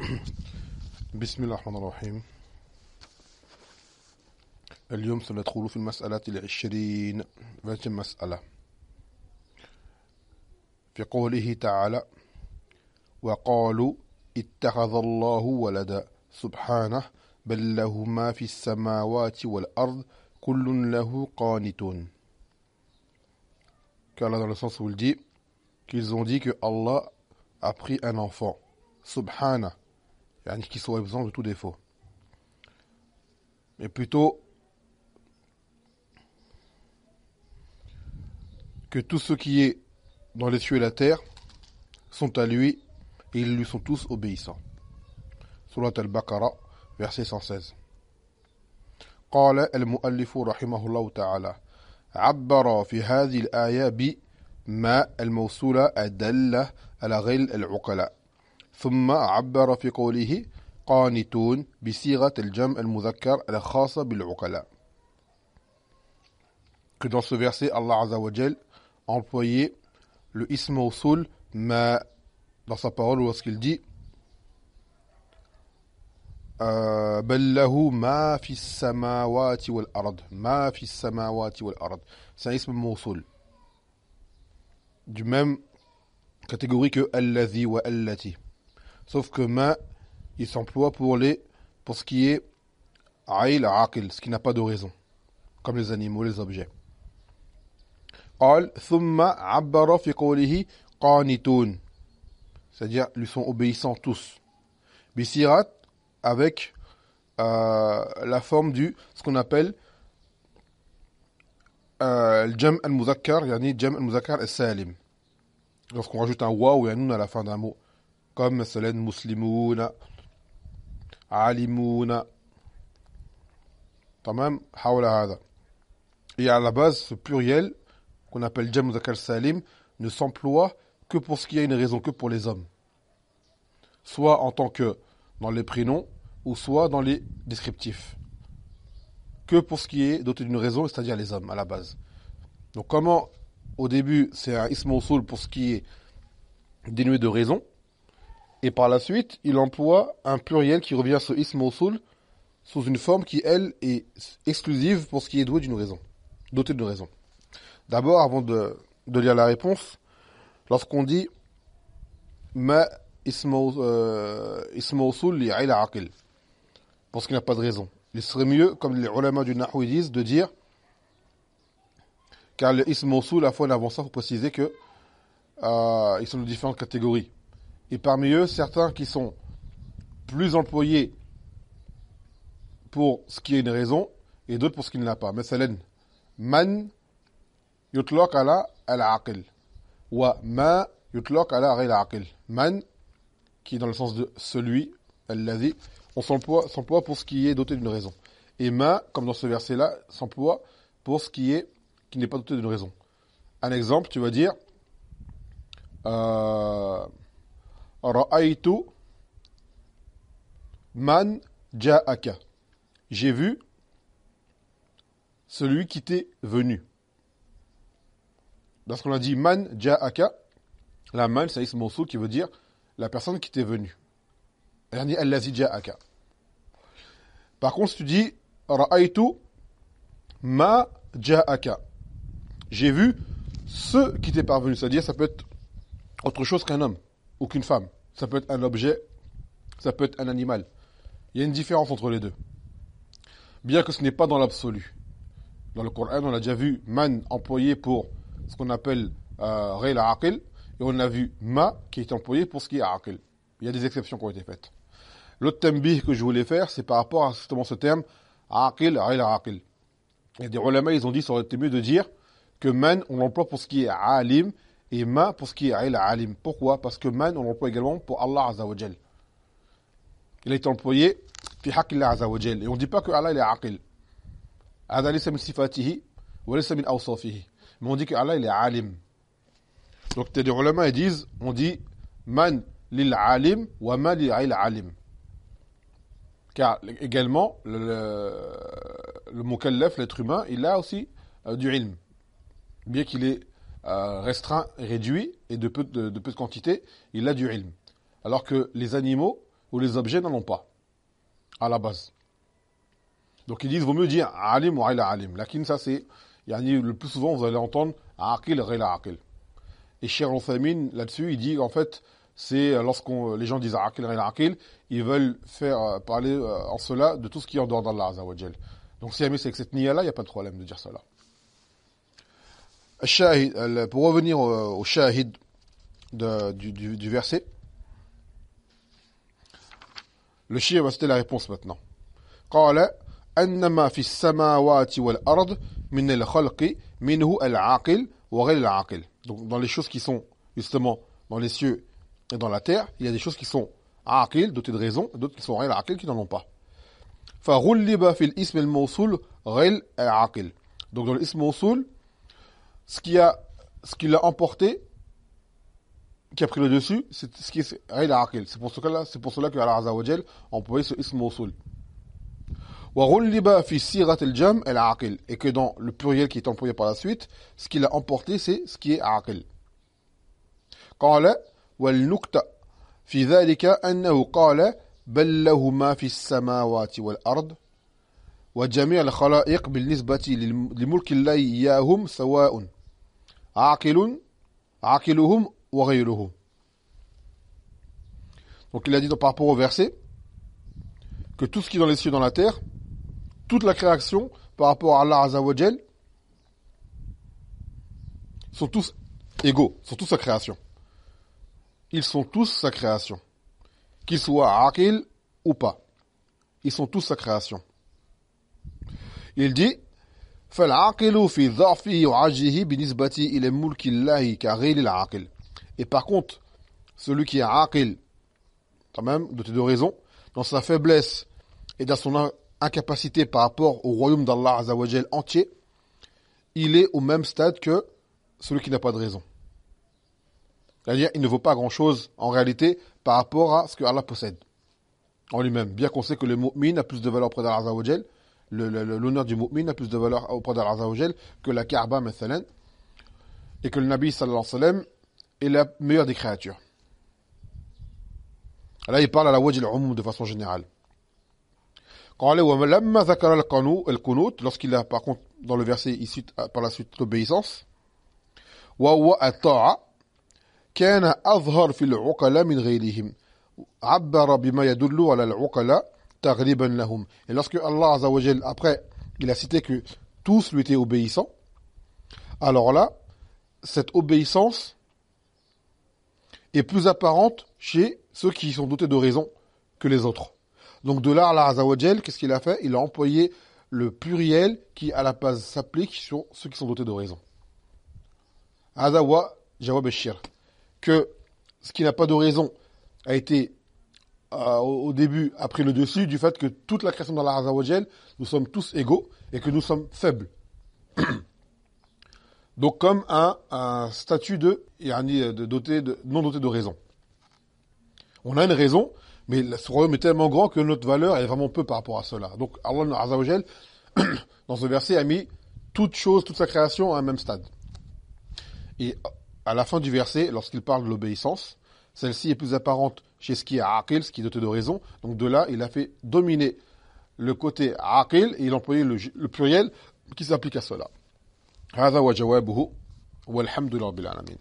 بسم الله الرحمن الرحيم. اليوم سندخل في المسألة 20 مسألة في قوله تعالى: وقالوا اتخذ الله ولدا سبحانه بل له ما في السماوات والأرض كل له قانتون. Car là dans le sens où il dit qu'ils ont dit que Allah a pris un enfant, subhana, qui soit exempt de tout défaut. Mais plutôt que tout ce qui est dans les cieux et la terre sont à lui et ils lui sont tous obéissants. Surat al-Baqarah, verset 116. قال المؤلف رحمه الله تعالى: عبر في هذه الآية بما الموصولة الدالة على غير العقلاء، ثم عبر في قوله قانتون بصيغة الجمع المذكر الخاصة بالعقلاء. Que dans ce verset, Allah Azza wa Jal a employé le ism mawsoul ma dans sa parole lorsqu'il dit بل له ما في السماوات والأرض ما في السماوات والأرض. C'est un ism mawsoul du même catégorie que alladhi wa allati, sauf que ma il s'emploie pour ce qui est aïl aqil, ce qui n'a pas de raison, comme les animaux, les objets. قال ثم عبر في قوله قانتون, c'est-à-dire lui sont obéissants tous. Bisirat, avec la forme ce qu'on appelle الجمع المذكر, يعني الجمع المذكر السالم, lorsqu'on rajoute un wa ou un nun à la fin d'un mot, comme مثلا مسلمون, عالمون, تمام, حول هذا. Et à la base, ce pluriel qu'on appelle jam mudhakkar salim ne s'emploie que pour ce qui a une raison, que pour les hommes, soit en tant que dans les prénoms ou soit dans les descriptifs, que pour ce qui est doté d'une raison, c'est-à-dire les hommes à la base. Donc comment au début c'est un ism mawsoul pour ce qui est dénué de raison, et par la suite il emploie un pluriel qui revient à ce ism mawsoul sous une forme qui elle est exclusive pour ce qui est doué d'une raison, doté d'une raison. D'abord, avant de lire la réponse, lorsqu'on dit ma ism mawsoul li ayla aqil, pour ce qui n'a pas de raison, il serait mieux, comme les ulama du Nahou disent, de dire, car le ism mawsoul, à la fois en avançant, il faut préciser que ils sont de différentes catégories. Et parmi eux, certains qui sont plus employés pour ce qui a une raison, et d'autres pour ce qui ne l'a pas. مثلا man يطلق على العاقل وما يطلق على غير العاقل. Man, qui est dans le sens de celui, الذي, on s'emploie pour ce qui est doté d'une raison. Et ma, comme dans ce verset-là, s'emploie pour ce qui n'est pas doté d'une raison. Un exemple, tu vas dire رأيت man جاءك. J'ai vu celui qui t'est venu. Lorsqu'on a dit man ja'aka, la man c'est ism mawsoul qui veut dire la personne qui t'est venue. Yani allazi ja'aka. Par contre, si tu dis ra'aytu ma ja'aka, j'ai vu ce qui t'est parvenu, c'est-à-dire ça peut être autre chose qu'un homme ou qu'une femme. Ça peut être un objet, ça peut être un animal. Il y a une différence entre les deux. Bien que ce n'est pas dans l'absolu. Dans le Coran, on a déjà vu man employé pour ce qu'on appelle ghayr aqil, et on a vu ma qui est employé pour ce qui est aqil. Il y a des exceptions qui ont été faites. L'autre tambih que je voulais faire, c'est par rapport à justement ce terme aqil, ghayr aqil. Il y a des ulama, ils ont dit, ça aurait été mieux de dire que man, on l'emploie pour ce qui est alim, et ma pour ce qui est ghayr alim. Pourquoi? Parce que man, on l'emploie également pour Allah Azza wa Jal. Il a été employé fi haqqillah Azza wa Jal. Et on ne dit pas que Allah il est aqil. هذا ليس من صفاته وليس من أوصافه. Mais on dit que Allah il est alim. Donc des ulama ils disent, on dit man lil alim wa ma li al alim. Car également le mukallaf, l'être humain, il a aussi du ilm. Bien qu'il est restreint, réduit et de peu de quantité, il a du ilm. Alors que les animaux, où les objets n'en ont pas, à la base. Donc ils disent, vaut mieux dire alim ou ghayra alim. Lakin, ça c'est, le plus souvent vous allez entendre aqil, ghayra aqil. Et Cheikh Al-Uthaymeen, là-dessus, il dit, en fait, c'est les gens disent aqil, ghayra aqil, ils veulent faire parler en cela de tout ce qui est en dehors d'Allah Azza wa Jal. Donc si jamais c'est avec cette niya-là, il n'y a pas de problème de dire cela. Pour revenir au shahid du verset, le chier va citer la réponse maintenant. قال أنما في السماوات والأرض من الخلق منه العاقل وغير العاقل. Donc dans les choses qui sont justement dans les cieux et dans la terre, il y a des choses qui sont aqil, dotées de raison, et d'autres qui sont غير aqil, qui n'en ont pas. فغلب في الاسم الموصول غير العاقل. Donc dans l'ism mawsoul, ce qui l'a emporté, qui a pris le dessus, c'est ce qui est غير عاقل. C'est pour cela que Allah Azza wa Jal a employé ce ism mawsoul. وغلب في صيغة الجمع العاقل, et que dans le pluriel qui est employé par la suite, ce qui l'a emporté, c'est ce qui est عاقل. قال والنكتة في ذلك أنه قال بل له ما في السماوات والأرض وجميع الخلائق بالنسبة لملك الله إياهم سواء عاقلهم وغيرهم. Donc il a dit par rapport au verset que tout ce qui est dans les cieux et dans la terre, toute la création par rapport à Allah Azza wa Jal, sont tous égaux, sont tous sa création. Ils sont tous sa création. Qu'ils soient aqil ou pas. Ils sont tous sa création. Il dit فَالْعَاقِلُ فِي ضَعْفِهِ وَعَجْزِهِ بِنِسْبَةِ إِلَى مُلْكِ اللَّهِ كَغَيْرِ الْعَاقِلِ. Et par contre, celui qui est aqil, quand même, doté de raison, dans sa faiblesse et dans son incapacité par rapport au royaume d'Allah Azza wa Jal entier, il est au même stade que celui qui n'a pas de raison. C'est-à-dire, il ne vaut pas grand-chose, en réalité, par rapport à ce que Allah possède en lui-même. Bien qu'on sait que le mu'min a plus de valeur auprès d'Allah Azza wa Jal, l'honneur du mu'min a plus de valeur auprès d'Allah Azza wa Jal que la Kaaba, mathalan, et que le Nabi sallallahu alayhi wa sallam est la meilleure des créatures. Là, il parle à la wajh al-umum de façon générale. Lorsqu'il a, par contre, dans le verset ici, par la suite, l'obéissance, كان أظهر في العقلاء من غيرهم عبر بما يدل على العقلاء تغليبا لهم. Et lorsque Allah Azza wa Jal, après, il a cité que tous lui étaient obéissants, alors là, cette obéissance est plus apparente chez ceux qui sont dotés de raison que les autres. Donc de là, Allah Azza wa Jal, qu'est-ce qu'il a fait? Il a employé le pluriel qui, à la base, s'applique sur ceux qui sont dotés de raison. Hada wa jawab al-shir. Que ce qui n'a pas de raison a été au début a pris le dessus du fait que toute la création d'Allah Azza wa Jal, nous sommes tous égaux et que nous sommes faibles. Donc comme un statut non doté de raison. On a une raison, mais ce royaume est tellement grand que notre valeur est vraiment peu par rapport à cela. Donc Allah Azza wa Jal, dans ce verset, a mis toute sa création à un même stade. Et à la fin du verset, lorsqu'il parle de l'obéissance, celle-ci est plus apparente chez ce qui est aqil, ce qui est doté de raison. Donc de là, il a fait dominer le côté aqil et il a employé le pluriel qui s'applique à cela. هذا وجوابه والحمد لله رب العالمين.